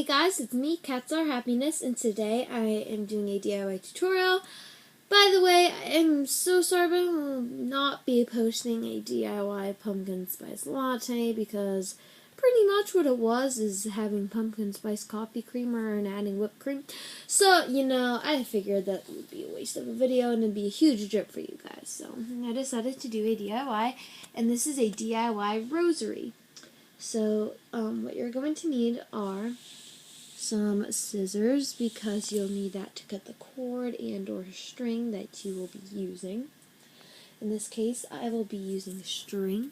Hey guys, it's me, Cats Are Happiness, and today I am doing a DIY tutorial. By the way, I am so sorry, but I will not be posting a DIY pumpkin spice latte because pretty much what it was is having pumpkin spice coffee creamer and adding whipped cream. So, I figured that would be a waste of a video and it'd be a huge drip for you guys. So, I decided to do a DIY, and this is a DIY rosary. So, what you're going to need are some scissors, because you'll need that to cut the cord and or string that you will be using. In this case, I will be using string,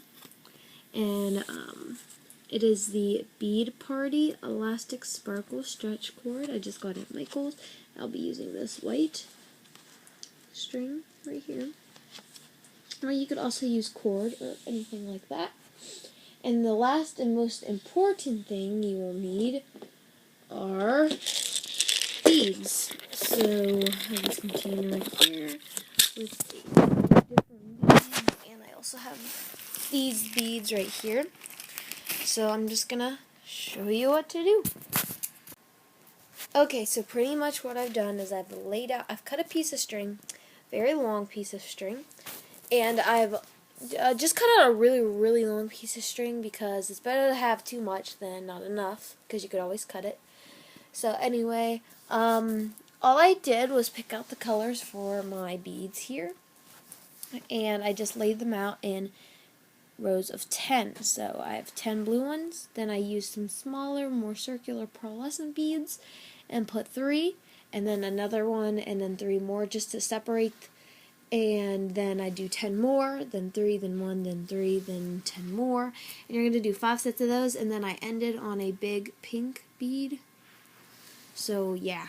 and it is the Bead Party Elastic Sparkle Stretch Cord. I just got it at Michael's. I'll be using this white string right here. Or you could also use cord or anything like that. And the last and most important thing you will need are beads. So I have this container right here with different beads, and I also have these beads right here. So I'm just gonna show you what to do. Okay, so pretty much what I've done is I've cut a piece of string, very long piece of string, and I've just cut out a really, really long piece of string because it's better to have too much than not enough, because you could always cut it. So anyway, all I did was pick out the colors for my beads here, and I just laid them out in rows of 10. So I have 10 blue ones, then I used some smaller, more circular pearlescent beads and put 3, and then another one, and then 3 more just to separate, and then I do 10 more, then 3, then 1, then 3, then 10 more, and you're going to do 5 sets of those, and then I ended on a big pink bead. So yeah,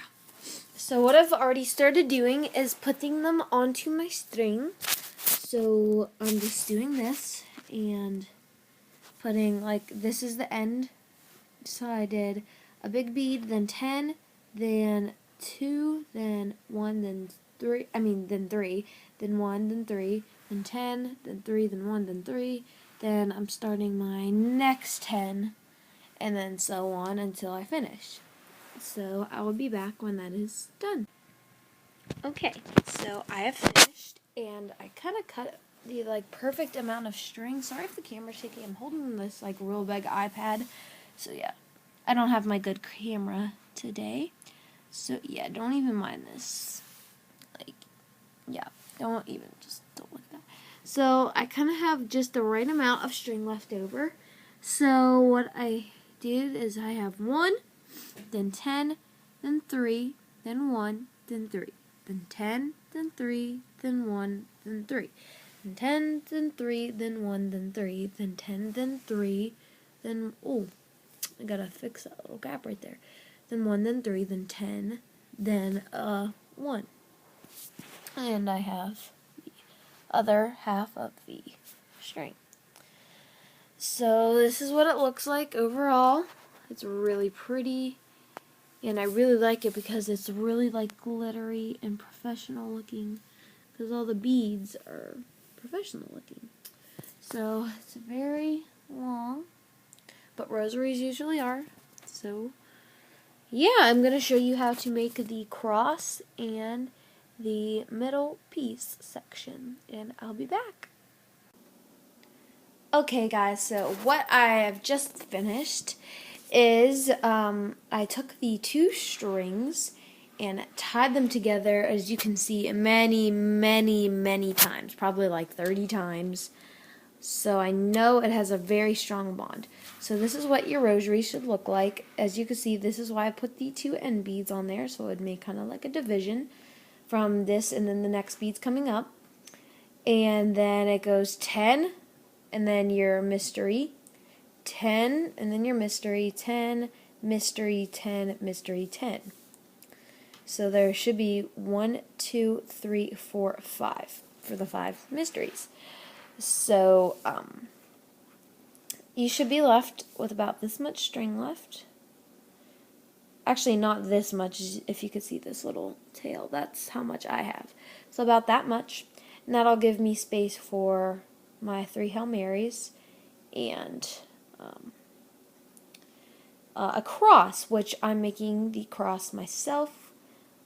so what I've already started doing is putting them onto my string. So I'm just doing this and putting, like, this is the end. So I did a big bead, then 10, then 2, then 1, then 3, then 3, then 1, then 3, then 10, then 3, then 1, then 3, then I'm starting my next 10, and then so on until I finish. So I will be back when that is done. Okay, so I have finished, and I kind of cut the perfect amount of string. Sorry if the camera's shaky. I'm holding this real big iPad, so yeah, I don't have my good camera today. So yeah, don't even mind this. Don't look at that. So I kind of have just the right amount of string left over. So what I did is I have 1, then 10, then 3, then 1, then 3, then 10, then 3, then 1, then 3, then 10, then 3, then 1, then 3, then 10, then 3, then, oh, I gotta fix that little gap right there. Then 1, then 3, then 10, then 1. And I have the other half of the string. So this is what it looks like overall. It's really pretty, and I really like it because it's really glittery and professional looking, because all the beads are professional looking. So it's very long, but rosaries usually are. So yeah, I'm going to show you how to make the cross and the middle piece section, and I'll be back. Okay guys, so what I have just finished is I took the 2 strings and tied them together, as you can see, many, many, many times, probably 30 times. So I know it has a very strong bond. So this is what your rosary should look like. As you can see, this is why I put the 2 end beads on there, so it would make kind of like a division from this, and then the next bead's coming up. And then it goes 10, and then your mystery, 10, and then your mystery, 10, mystery, 10, mystery, 10. So there should be 1, 2, 3, 4, 5 for the 5 mysteries. So you should be left with about this much string left. Actually, not this much, if you could see this little tail. That's how much I have. So about that much. And that'll give me space for my 3 Hail Marys and a cross, which I'm making the cross myself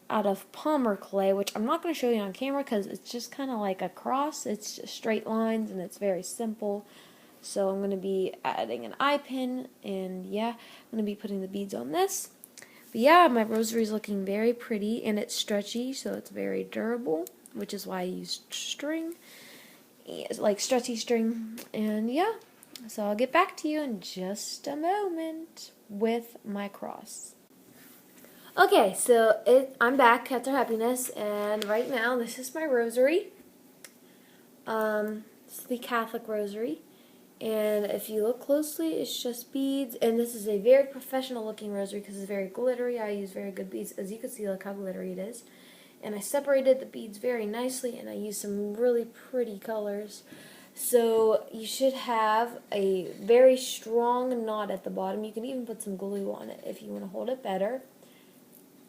out of Palmer clay, which I'm not going to show you on camera because it's just kind of like a cross. It's just straight lines and it's very simple. So I'm going to be adding an eye pin, and yeah, I'm going to be putting the beads on this. But yeah, my rosary is looking very pretty, and it's stretchy, so it's very durable, which is why I used string. It's like stretchy string, and yeah. So I'll get back to you in just a moment with my cross. Okay, so I'm back at their happiness, and right now this is my rosary. It's the Catholic rosary, and if you look closely, it's just beads, and this is a very professional looking rosary because it's very glittery. I use very good beads. As you can see, look how glittery it is. And I separated the beads very nicely, and I used some really pretty colors. So you should have a very strong knot at the bottom. You can even put some glue on it if you want to hold it better.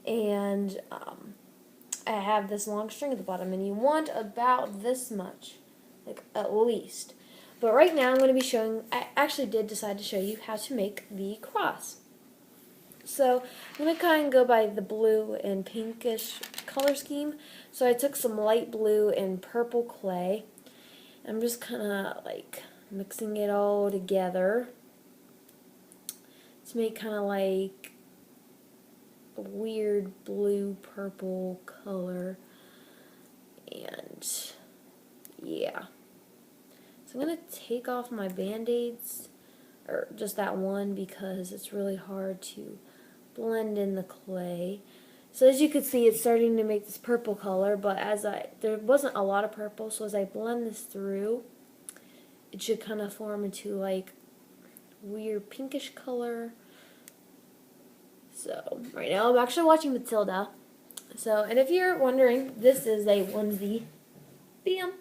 And I have this long string at the bottom, and you want about this much, like at least. But right now I'm going to be showing, I actually did decide to show you how to make the cross. So I'm going to kind of go by the blue and pinkish color scheme. So I took some light blue and purple clay. I'm just kind of like mixing it all together to make kind of like a weird blue purple color. And yeah. So I'm going to take off my band-aids, or just that one, because it's really hard to blend in the clay. So as you can see, it's starting to make this purple color, but there wasn't a lot of purple, so as I blend this through, it should kind of form into like weird pinkish color. So right now I'm actually watching Matilda. So, and if you're wondering, this is a onesie. Bam.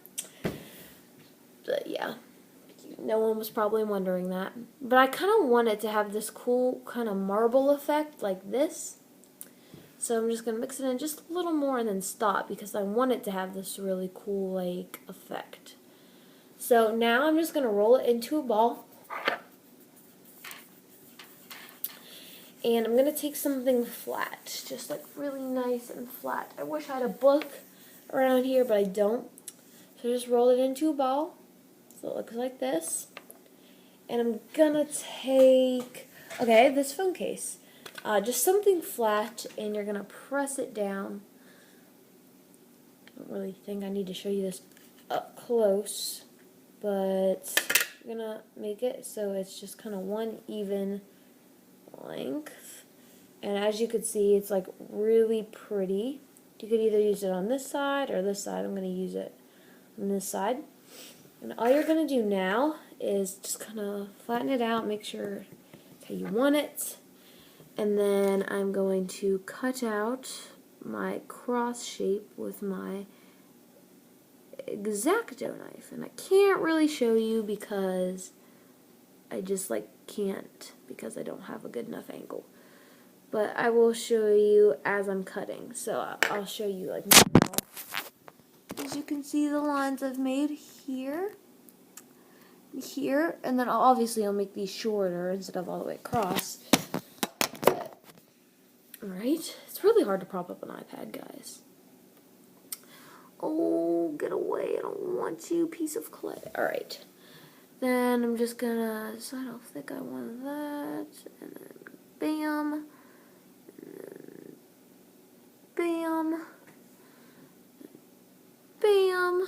But yeah, no one was probably wondering that. But I kind of want it to have this cool kind of marble effect like this. So I'm just going to mix it in just a little more and then stop because I want it to have this really cool like effect. So now I'm just going to roll it into a ball. And I'm going to take something flat, just like really nice and flat. I wish I had a book around here, but I don't. So just roll it into a ball. So it looks like this. And I'm going to take, okay, this phone case. Just something flat, and you're going to press it down. I don't really think I need to show you this up close, but I'm going to make it so it's just kind of one even length. And as you can see, it's like really pretty. You could either use it on this side or this side. I'm going to use it on this side. And all you're going to do now is just kind of flatten it out, make sure it's how you want it. And then I'm going to cut out my cross shape with my X-Acto knife. And I can't really show you because I just like can't, because I don't have a good enough angle. But I will show you as I'm cutting. So I'll show you like now. As you can see, the lines I've made here, and then obviously I'll make these shorter instead of all the way across. Alright, it's really hard to prop up an iPad, guys. Oh, get away, I don't want you, piece of clay. Alright, then I'm just gonna decide how thick I want that, and then bam, and then bam, bam,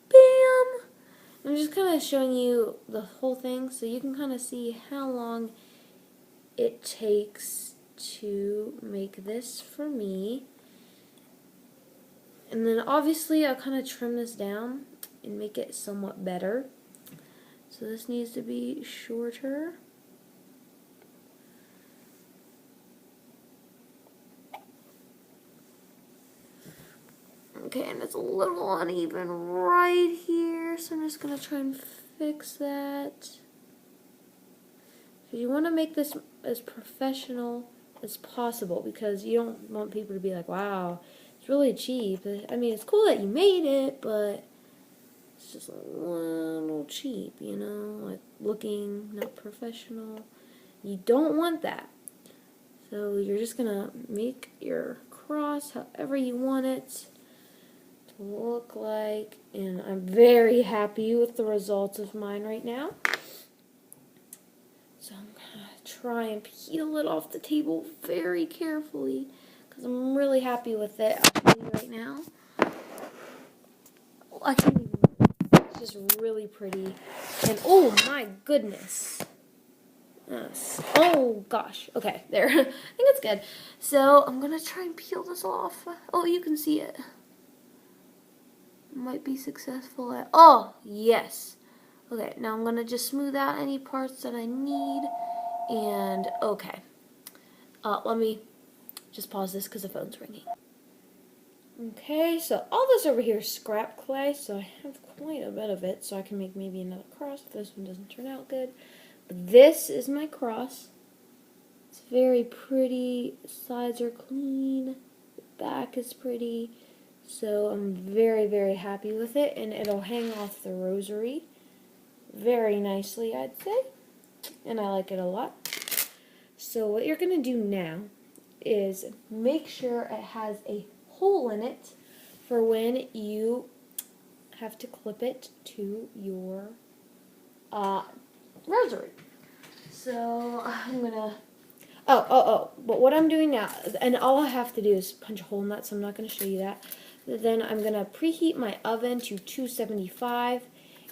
bam. I'm just kind of showing you the whole thing so you can kind of see how long it takes to make this for me. And then obviously I'll kind of trim this down and make it somewhat better. So this needs to be shorter. Okay, and it's a little uneven right here, so I'm just going to try and fix that. You want to make this as professional as possible because you don't want people to be like, wow, it's really cheap. I mean, it's cool that you made it, but it's just a little cheap, you know, like looking not professional. You don't want that. So you're just going to make your cross however you want it to look like. And I'm very happy with the results of mine right now. So I'm going to try and peel it off the table very carefully because I'm really happy with it. I'll tell you right now. I can't even. It's just really pretty. And oh my goodness. Yes. Oh gosh. Okay, there. I think it's good. So I'm gonna try and peel this off. Oh, you can see it. Might be successful at. Oh yes. Okay, now I'm gonna just smooth out any parts that I need. And okay. Let me just pause this because the phone's ringing. Okay, so all this over here is scrap clay, so I have quite a bit of it, so I can make maybe another cross if this one doesn't turn out good. But this is my cross. It's very pretty. The sides are clean. The back is pretty. So I'm very, very happy with it, and it'll hang off the rosary very nicely, I'd say. And I like it a lot. So what you're going to do now is make sure it has a hole in it for when you have to clip it to your rosary. So I'm gonna. But what I'm doing now, and all I have to do is punch a hole in that, so I'm not going to show you that. Then I'm going to preheat my oven to 275,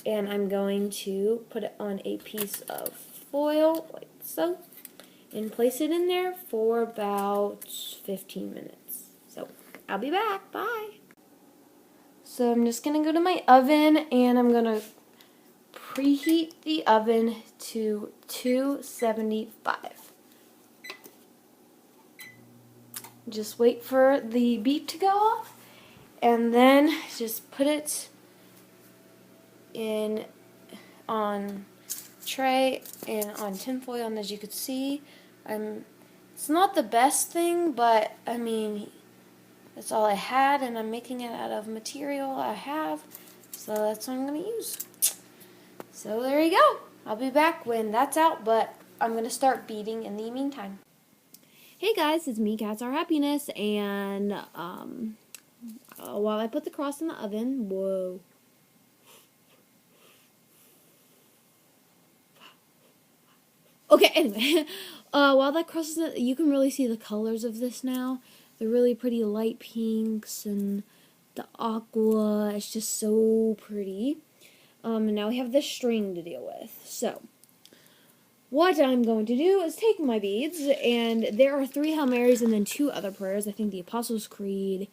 and I'm going to put it on a piece of foil, like so, and place it in there for about 15 minutes. So I'll be back. Bye. So I'm just going to go to my oven, and I'm going to preheat the oven to 275. Just wait for the beep to go off, and then just put it in on tray and on tinfoil. And as you can see, it's not the best thing, but I mean, that's all I had, and I'm making it out of material I have, so that's what I'm going to use. So there you go. I'll be back when that's out, but I'm going to start beating in the meantime. Hey guys, it's me, Cats Are Happiness, and while I put the cross in the oven, whoa. Okay, anyway, while that cross is in, you can really see the colors of this now. They're really pretty light pinks and the aqua. It's just so pretty. And now we have this string to deal with. So, what I'm going to do is take my beads, and there are 3 Hail Marys and then 2 other prayers. I think the Apostles' Creed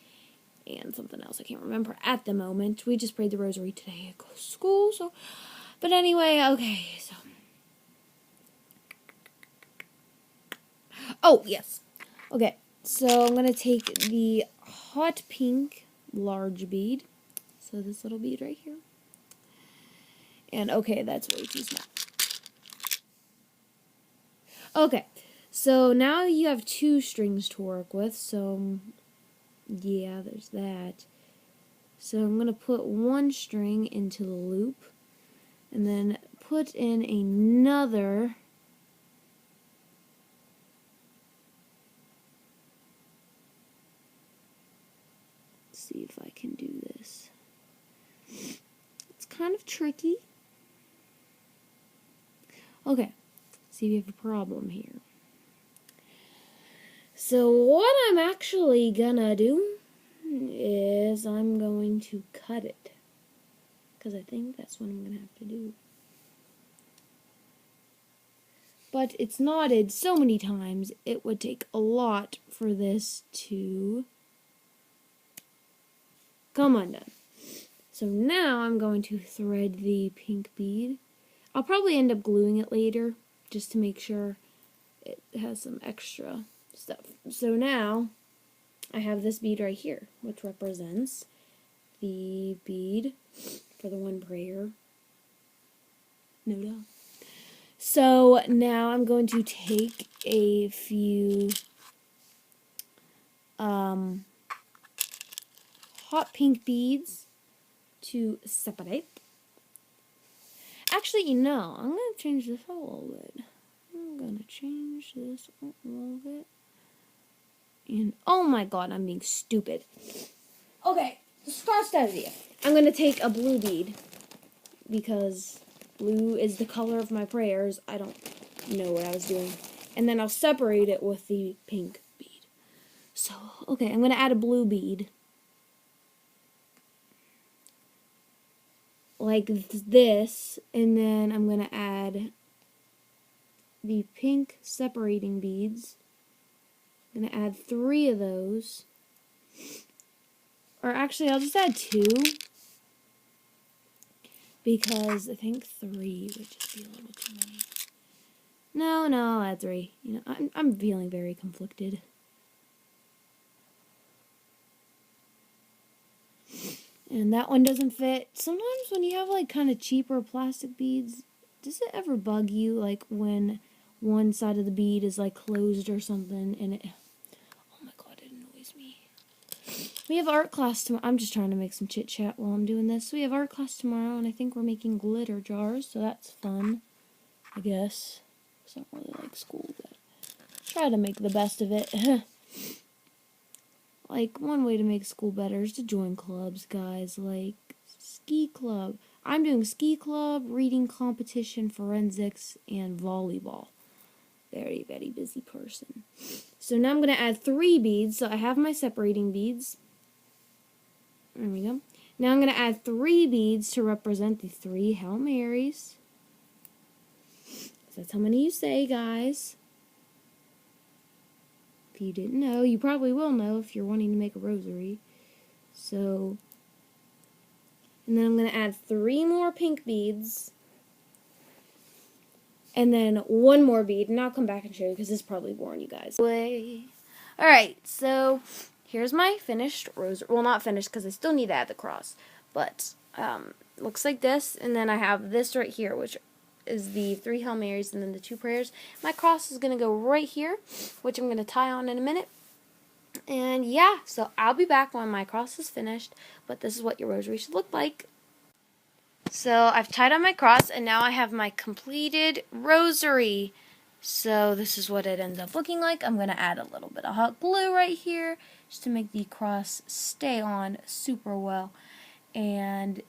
and something else I can't remember at the moment. We just prayed the Rosary today at school, so. But anyway, okay, so. Oh, yes. Okay, so I'm going to take the hot pink large bead. So this little bead right here. And okay, that's way too small. Okay, so now you have 2 strings to work with, so yeah, there's that. So I'm going to put 1 string into the loop, and then put in another see if I can do this. It's kind of tricky. Okay, see, we have a problem here. So what I'm actually gonna do is I'm going to cut it, because I think that's what I'm gonna have to do. But it's knotted so many times, it would take a lot for this to come undone. So now I'm going to thread the pink bead. I'll probably end up gluing it later, just to make sure it has some extra stuff. So now I have this bead right here, which represents the bead for the 1 prayer. No doubt. So now I'm going to take a few hot pink beads to separate. Actually, you know, I'm going to change this a little bit. I'm going to change this a little bit. And, oh my god, I'm being stupid. Okay, scratch that idea. I'm going to take a blue bead. Because blue is the color of my prayers. I don't know what I was doing. And then I'll separate it with the pink bead. So, okay, I'm going to add a blue bead. Like this. And then I'm going to add the pink separating beads. I'm going to add 3 of those. Or actually, I'll just add 2. Because I think 3 would just be a little too many. No, I'll add 3. You know, I'm feeling very conflicted. And that one doesn't fit. Sometimes when you have like kind of cheaper plastic beads, does it ever bug you like when one side of the bead is like closed or something and it, oh my god, it annoys me. We have art class tomorrow. I'm just trying to make some chit chat while I'm doing this. We have art class tomorrow and I think we're making glitter jars, so that's fun, I guess. It's not really like school, but try to make the best of it. Like, one way to make school better is to join clubs, guys, like ski club. I'm doing ski club, reading competition, forensics, and volleyball. Very, very busy person. So now I'm going to add 3 beads. So I have my separating beads. There we go. Now I'm going to add 3 beads to represent the 3 Hail Marys. That's how many you say, guys. If you didn't know, you probably will know if you're wanting to make a rosary. So, and then I'm going to add 3 more pink beads. And then 1 more bead. And I'll come back and show you because this is probably boring, you guys. Alright, so here's my finished rosary. Well, not finished because I still need to add the cross. But, looks like this. And then I have this right here, which is the 3 Hail Marys and then the 2 prayers. My cross is going to go right here, which I'm going to tie on in a minute. And yeah, so I'll be back when my cross is finished, but this is what your rosary should look like. So I've tied on my cross, and now I have my completed rosary. So this is what it ends up looking like. I'm going to add a little bit of hot glue right here, just to make the cross stay on super well. And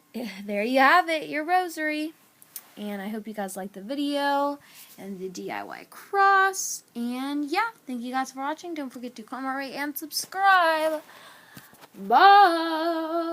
there you have it, your rosary. And I hope you guys liked the video and the DIY cross. And yeah, thank you guys for watching. Don't forget to comment, rate, and subscribe. Bye!